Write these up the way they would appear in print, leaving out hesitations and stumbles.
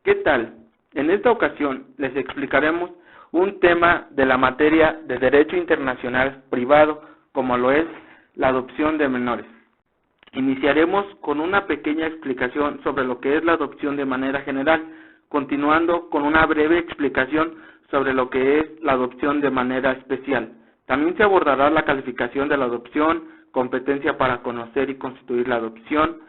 ¿Qué tal? En esta ocasión les explicaremos un tema de la materia de Derecho Internacional Privado, como lo es la adopción de menores. Iniciaremos con una pequeña explicación sobre lo que es la adopción de manera general, continuando con una breve explicación sobre lo que es la adopción de manera especial. También se abordará la calificación de la adopción, competencia para conocer y constituir la adopción,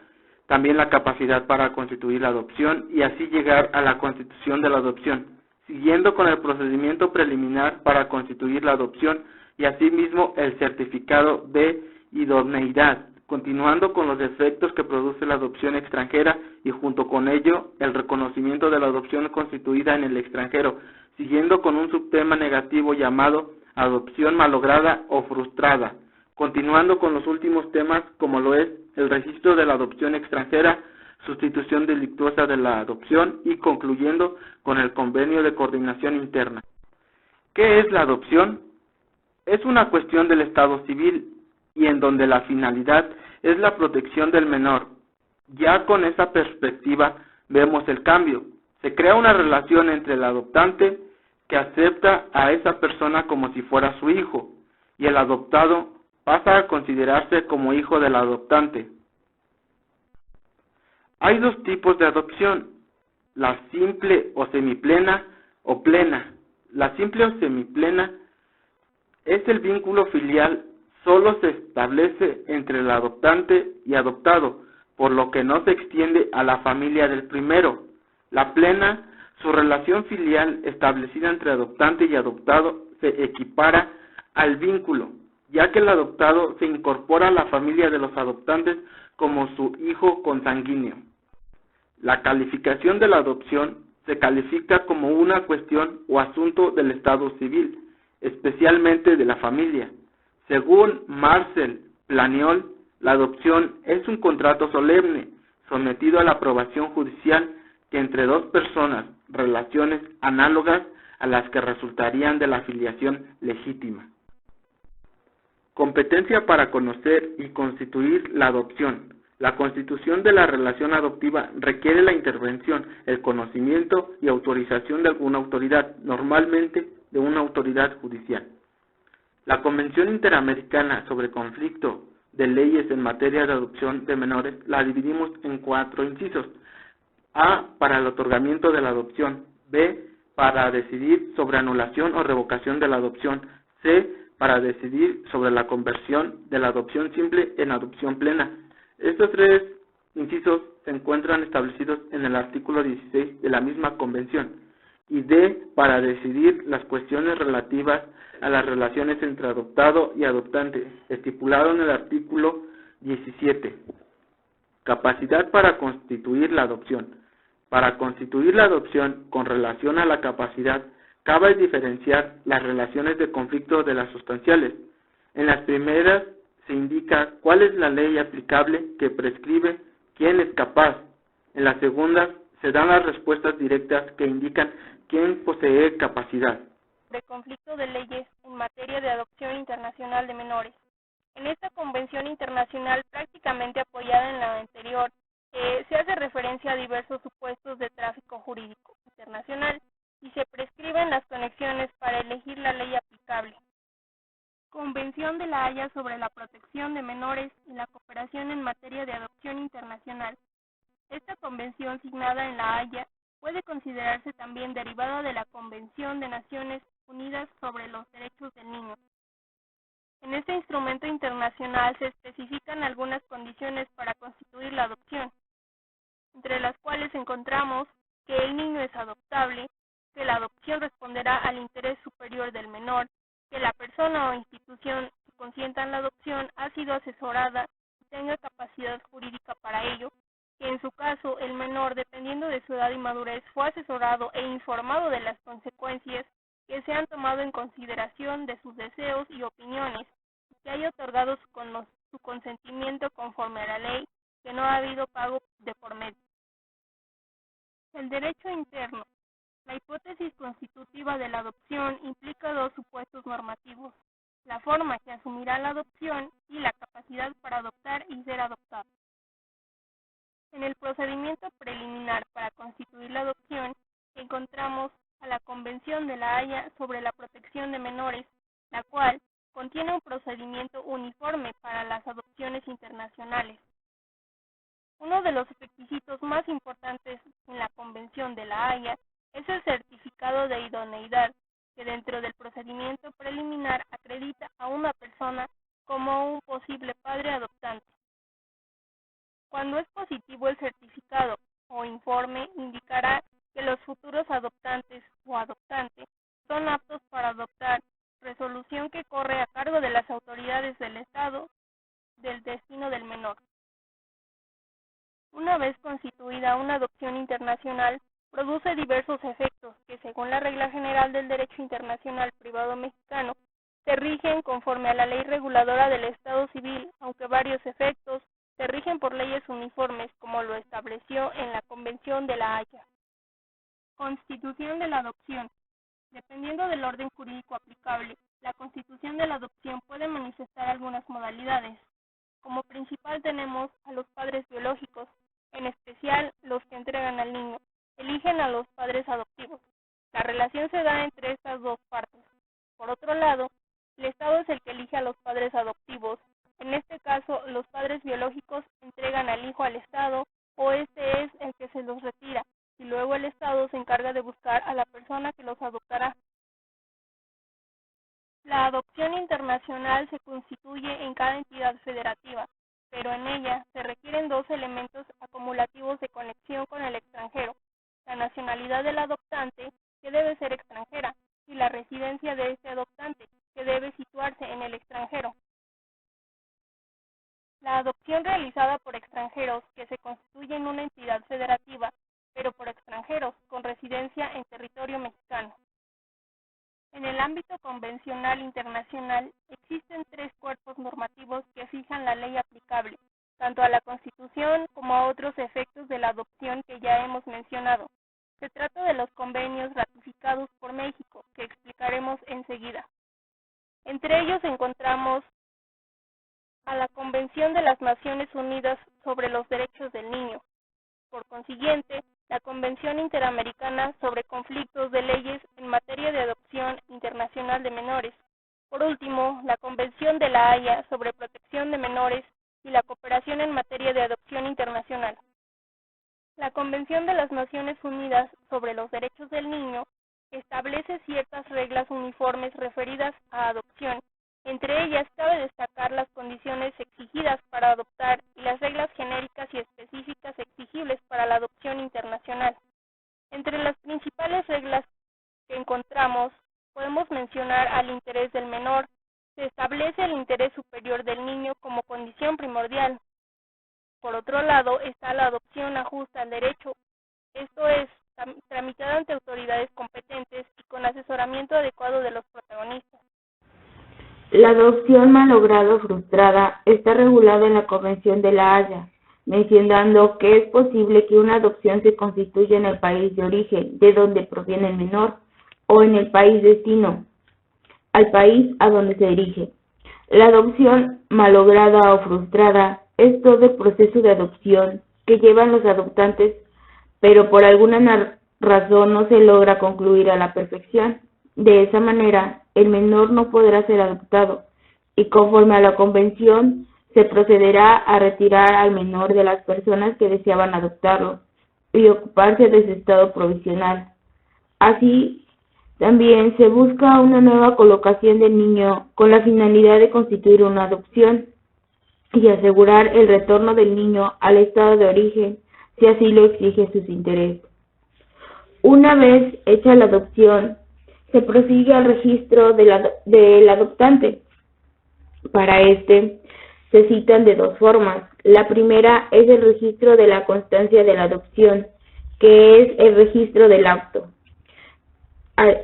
también la capacidad para constituir la adopción y así llegar a la constitución de la adopción, siguiendo con el procedimiento preliminar para constituir la adopción y asimismo el certificado de idoneidad, continuando con los efectos que produce la adopción extranjera y junto con ello el reconocimiento de la adopción constituida en el extranjero, siguiendo con un subtema negativo llamado adopción malograda o frustrada, continuando con los últimos temas como lo es el registro de la adopción extranjera, sustitución delictuosa de la adopción y concluyendo con el convenio de coordinación interna. ¿Qué es la adopción? Es una cuestión del Estado civil y en donde la finalidad es la protección del menor. Ya con esa perspectiva vemos el cambio. Se crea una relación entre el adoptante que acepta a esa persona como si fuera su hijo y el adoptado pasa a considerarse como hijo del adoptante. Hay dos tipos de adopción, la simple o semiplena o plena. La simple o semiplena es el vínculo filial, solo se establece entre el adoptante y adoptado, por lo que no se extiende a la familia del primero. La plena, su relación filial establecida entre adoptante y adoptado se equipara al vínculo, ya que el adoptado se incorpora a la familia de los adoptantes como su hijo consanguíneo. La calificación de la adopción se califica como una cuestión o asunto del Estado civil, especialmente de la familia. Según Marcel Planiol, la adopción es un contrato solemne, sometido a la aprobación judicial que entre dos personas, relaciones análogas a las que resultarían de la filiación legítima. Competencia para conocer y constituir la adopción. La constitución de la relación adoptiva requiere la intervención, el conocimiento y autorización de alguna autoridad, normalmente de una autoridad judicial. La Convención Interamericana sobre Conflicto de Leyes en materia de adopción de menores la dividimos en 4 incisos. A, para el otorgamiento de la adopción. B, para decidir sobre anulación o revocación de la adopción. C, para decidir sobre la conversión de la adopción simple en adopción plena. Estos 3 incisos se encuentran establecidos en el artículo 16 de la misma convención. Y D, para decidir las cuestiones relativas a las relaciones entre adoptado y adoptante, estipulado en el artículo 17. Capacidad para constituir la adopción. Para constituir la adopción con relación a la capacidad, cabe diferenciar las relaciones de conflicto de las sustanciales. En las primeras se indica cuál es la ley aplicable que prescribe quién es capaz. En las segundas se dan las respuestas directas que indican quién posee capacidad. De conflicto de leyes en materia de adopción internacional de menores. En esta convención internacional prácticamente apoyada en la anterior, se hace referencia a diversos supuestos de tráfico jurídico internacional y se prescriben las conexiones para elegir la ley aplicable. Convención de la Haya sobre la protección de menores y la cooperación en materia de adopción internacional. Esta convención signada en la Haya puede considerarse también derivada de la Convención de Naciones Unidas sobre los Derechos del Niño. En este instrumento internacional se especifican algunas condiciones para constituir la adopción, entre las cuales encontramos que el niño es adoptable, que la adopción responderá al interés superior del menor, que la persona o institución que consienta en la adopción ha sido asesorada y tenga capacidad jurídica para ello, que en su caso el menor, dependiendo de su edad y madurez, fue asesorado e informado de las consecuencias que se han tomado en consideración de sus deseos y opiniones, y que haya otorgado su consentimiento conforme a la ley, que no ha habido pago de por medio. El derecho interno. La hipótesis constitutiva de la adopción implica 2 supuestos normativos: la forma que asumirá la adopción y la capacidad para adoptar y ser adoptado. En el procedimiento preliminar para constituir la adopción, encontramos a la Convención de La Haya sobre la protección de menores, la cual contiene un procedimiento uniforme para las adopciones internacionales. Uno de los requisitos más importantes en la Convención de La Haya es el certificado de idoneidad, que dentro del procedimiento preliminar acredita a una persona como un posible padre adoptante. Cuando es positivo el certificado o informe, indicará que los futuros adoptantes o adoptante son aptos para adoptar, resolución que corre a cargo de las autoridades del Estado del destino del menor. Una vez constituida una adopción internacional, produce diversos efectos que, según la regla general del derecho internacional privado mexicano, se rigen conforme a la ley reguladora del Estado civil, aunque varios efectos se rigen por leyes uniformes, como lo estableció en la Convención de La Haya. Constitución de la adopción. Dependiendo del orden jurídico aplicable, la constitución de la adopción puede manifestar algunas modalidades. Como principal tenemos a los padres biológicos, en especial los que entregan al niño, eligen a los padres adoptivos. La relación se da entre estas dos partes. Por otro lado, el Estado es el que elige a los padres adoptivos. En este caso, los padres biológicos entregan al hijo al Estado, o este es el que se los retira, y luego el Estado se encarga de buscar a la persona que los adoptará. La adopción internacional se constituye en cada entidad federativa, pero en ella se requieren dos elementos acumulativos de conexión con el extranjero: la nacionalidad del adoptante, que debe ser extranjera, y la residencia de este adoptante, que debe situarse en el extranjero. La adopción realizada por extranjeros, que se constituye en una entidad federativa, pero por extranjeros con residencia en territorio mexicano. En el ámbito convencional internacional existen tres cuerpos normativos que fijan la ley aplicable, tanto a la Constitución como a otros efectos de la adopción que ya hemos mencionado. Se trata de los convenios ratificados por México, que explicaremos enseguida. Entre ellos encontramos a la Convención de las Naciones Unidas sobre los Derechos del Niño. Por consiguiente, la Convención Interamericana sobre Conflictos de Leyes en materia de adopción internacional de menores. Por último, la Convención de La Haya sobre protección de menores y la cooperación en materia de adopción internacional. La Convención de las Naciones Unidas sobre los Derechos del Niño establece ciertas reglas uniformes referidas a adopción. Entre ellas cabe destacar las condiciones exigidas para adoptar y las reglas genéricas y específicas exigibles para la adopción internacional. Entre las principales reglas que encontramos, podemos mencionar al interés del menor. Se establece el interés superior del niño como condición primordial. Por otro lado, está la adopción ajusta al derecho, esto es, tramitada ante autoridades competentes y con asesoramiento adecuado de los protagonistas. La adopción malograda o frustrada está regulada en la Convención de La Haya, mencionando que es posible que una adopción se constituya en el país de origen, de donde proviene el menor, o en el país destino, al país a donde se dirige. La adopción malograda o frustrada es todo el proceso de adopción que llevan los adoptantes, pero por alguna razón no se logra concluir a la perfección. De esa manera, el menor no podrá ser adoptado, y conforme a la convención, se procederá a retirar al menor de las personas que deseaban adoptarlo y ocuparse de su estado provisional. Así, también se busca una nueva colocación del niño con la finalidad de constituir una adopción y asegurar el retorno del niño al estado de origen, si así lo exige sus intereses. Una vez hecha la adopción, se prosigue al registro del adoptante. Para este, se citan de dos formas. La primera es el registro de la constancia de la adopción, que es el registro del acto,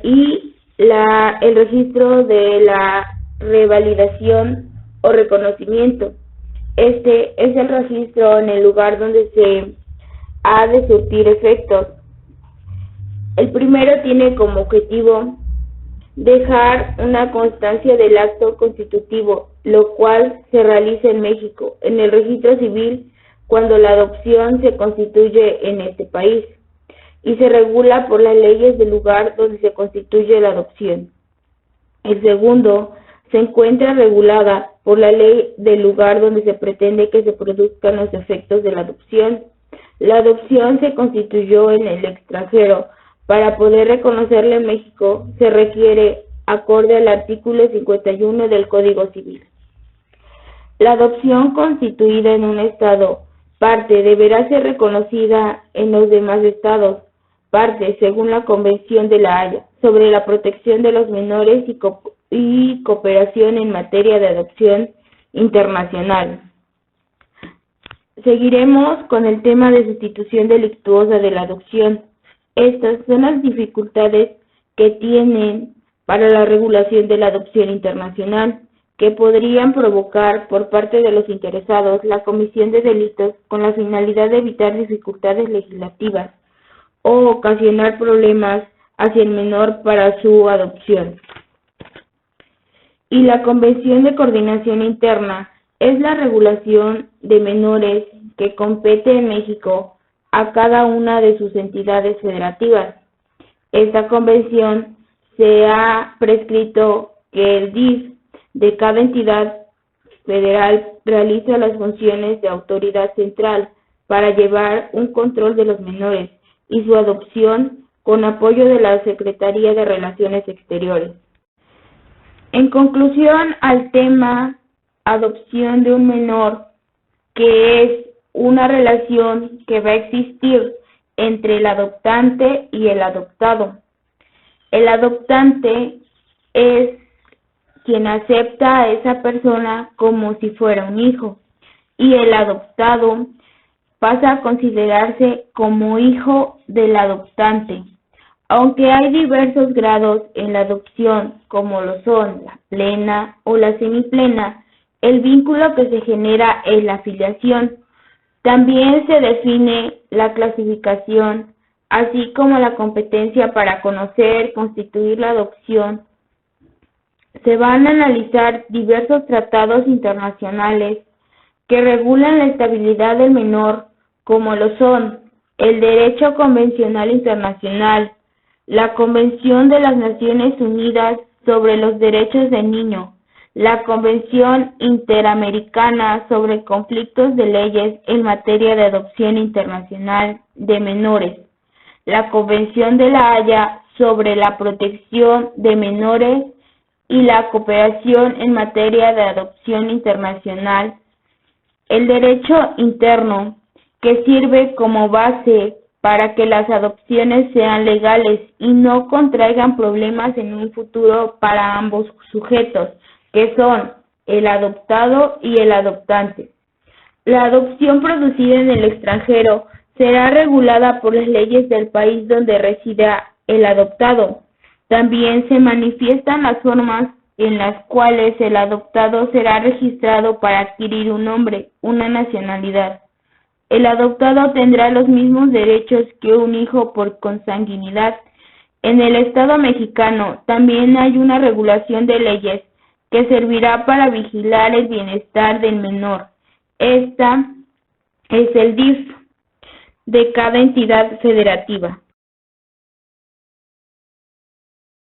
y el registro de la revalidación o reconocimiento. Este es el registro en el lugar donde se ha de surtir efectos. El primero tiene como objetivo dejar una constancia del acto constitutivo, lo cual se realiza en México, en el registro civil, cuando la adopción se constituye en este país y se regula por las leyes del lugar donde se constituye la adopción. El segundo se encuentra regulada por la ley del lugar donde se pretende que se produzcan los efectos de la adopción. La adopción se constituyó en el extranjero. Para poder reconocerla en México se requiere acorde al artículo 51 del Código Civil. La adopción constituida en un estado parte deberá ser reconocida en los demás estados parte según la Convención de La Haya sobre la protección de los menores y cooperación en materia de adopción internacional. Seguiremos con el tema de sustitución delictuosa de la adopción. Estas son las dificultades que tienen para la regulación de la adopción internacional, que podrían provocar por parte de los interesados la comisión de delitos con la finalidad de evitar dificultades legislativas o ocasionar problemas hacia el menor para su adopción. Y la Convención de Coordinación Interna es la regulación de menores que compete en México a cada una de sus entidades federativas. Esta convención se ha prescrito que el DIF de cada entidad federal realiza las funciones de autoridad central para llevar un control de los menores y su adopción con apoyo de la Secretaría de Relaciones Exteriores. En conclusión al tema adopción de un menor, que es una relación que va a existir entre el adoptante y el adoptado. El adoptante es quien acepta a esa persona como si fuera un hijo y el adoptado pasa a considerarse como hijo del adoptante. Aunque hay diversos grados en la adopción, como lo son la plena o la semiplena, el vínculo que se genera es la filiación. También se define la clasificación, así como la competencia para conocer, constituir la adopción. Se van a analizar diversos tratados internacionales que regulan la estabilidad del menor, como lo son el Derecho Convencional Internacional, la Convención de las Naciones Unidas sobre los Derechos del Niño, la Convención Interamericana sobre Conflictos de Leyes en materia de adopción internacional de menores, la Convención de La Haya sobre la protección de menores y la cooperación en materia de adopción internacional, el derecho interno, que sirve como base para que las adopciones sean legales y no contraigan problemas en un futuro para ambos sujetos, que son el adoptado y el adoptante. La adopción producida en el extranjero será regulada por las leyes del país donde resida el adoptado. También se manifiestan las formas en las cuales el adoptado será registrado para adquirir un nombre, una nacionalidad. El adoptado tendrá los mismos derechos que un hijo por consanguinidad. En el Estado mexicano también hay una regulación de leyes que servirá para vigilar el bienestar del menor. Esta es el DIF de cada entidad federativa.